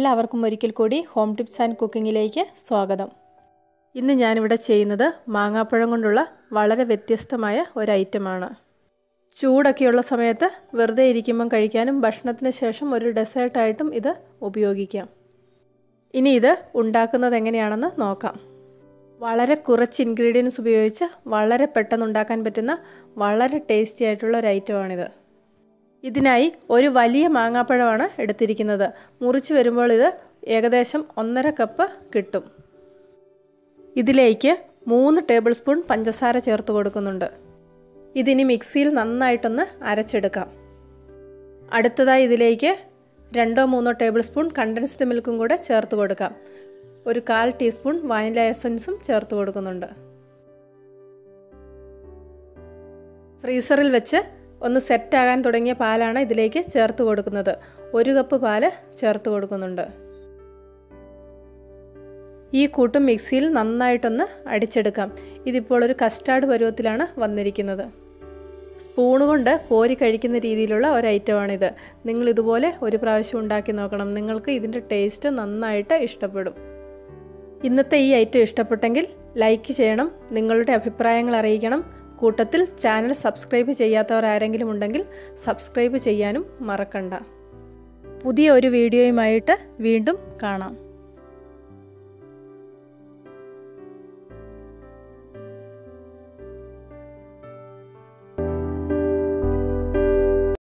എല്ലാവർക്കും ഒരിക്കൽ കൂടി ഹോം ടിപ്സ് ആൻഡ് കുക്കിങ്ങിലേക്ക് സ്വാഗതം. ഇന്ന് ഞാനിവിടെ ചെയ്യുന്നത് മാങ്ങാപ്പഴം കൊണ്ടുള്ള വളരെ വ്യത്യസ്തമായ ഒരു ഐറ്റമാണ്. ചൂടൊക്കെയുള്ള സമയത്ത് വെറുതെ ഇരിക്കുമ്പം കഴിക്കാനും ഭക്ഷണത്തിന് ശേഷം ഒരു ഡെസേർട്ടായിട്ടും ഇത് ഉപയോഗിക്കാം. ഇനി ഇത് ഉണ്ടാക്കുന്നത് എങ്ങനെയാണെന്ന് നോക്കാം. വളരെ കുറച്ച് ഇൻഗ്രീഡിയൻസ് ഉപയോഗിച്ച് വളരെ പെട്ടെന്ന് ഉണ്ടാക്കാൻ പറ്റുന്ന വളരെ ടേസ്റ്റി ആയിട്ടുള്ള ഒരു ഐറ്റമാണിത്. ഇതിനായി ഒരു വലിയ മാങ്ങാപ്പഴമാണ് എടുത്തിരിക്കുന്നത്. മുറിച്ച് വരുമ്പോൾ ഇത് ഏകദേശം 1.5 കപ്പ് കിട്ടും. ഇതിലേക്ക് 3 ടേബിൾ സ്പൂൺ പഞ്ചസാര ചേർത്ത് കൊടുക്കുന്നുണ്ട്. ഇതിനി മിക്സിയിൽ നന്നായിട്ടൊന്ന് അരച്ചെടുക്കാം. അടുത്തതായി ഇതിലേക്ക് 2-3 ടേബിൾ സ്പൂൺ കണ്ടൻസ്ഡ് മിൽക്കും കൂടെ ചേർത്ത് കൊടുക്കാം. ഒരു 1/4 ടീസ്പൂൺ വാനില എസൻസും ചേർത്ത് കൊടുക്കുന്നുണ്ട്. ഫ്രീസറിൽ വെച്ച് ഒന്ന് സെറ്റാകാൻ തുടങ്ങിയ പാലാണ് ഇതിലേക്ക് ചേർത്ത് കൊടുക്കുന്നത്. 1 കപ്പ് പാല് ചേർത്ത് കൊടുക്കുന്നുണ്ട്. ഈ കൂട്ടും മിക്സിയിൽ നന്നായിട്ടൊന്ന് അടിച്ചെടുക്കാം. ഇതിപ്പോൾ ഒരു കസ്റ്റാർഡ് പരുവത്തിലാണ് വന്നിരിക്കുന്നത്. സ്പൂൺ കൊണ്ട് കോരി കഴിക്കുന്ന രീതിയിലുള്ള ഒരു ഐറ്റമാണിത്. നിങ്ങൾ ഇതുപോലെ ഒരു പ്രാവശ്യം ഉണ്ടാക്കി നോക്കണം. നിങ്ങൾക്ക് ഇതിൻ്റെ ടേസ്റ്റ് നന്നായിട്ട് ഇഷ്ടപ്പെടും. ഇന്നത്തെ ഈ ഐറ്റം ഇഷ്ടപ്പെട്ടെങ്കിൽ ലൈക്ക് ചെയ്യണം, നിങ്ങളുടെ അഭിപ്രായങ്ങൾ അറിയിക്കണം. കൂട്ടത്തിൽ ചാനൽ സബ്സ്ക്രൈബ് ചെയ്യാത്തവർ ആരെങ്കിലും ഉണ്ടെങ്കിൽ സബ്സ്ക്രൈബ് ചെയ്യാനും മറക്കണ്ട. പുതിയ ഒരു വീഡിയോയുമായിട്ട് വീണ്ടും കാണാം.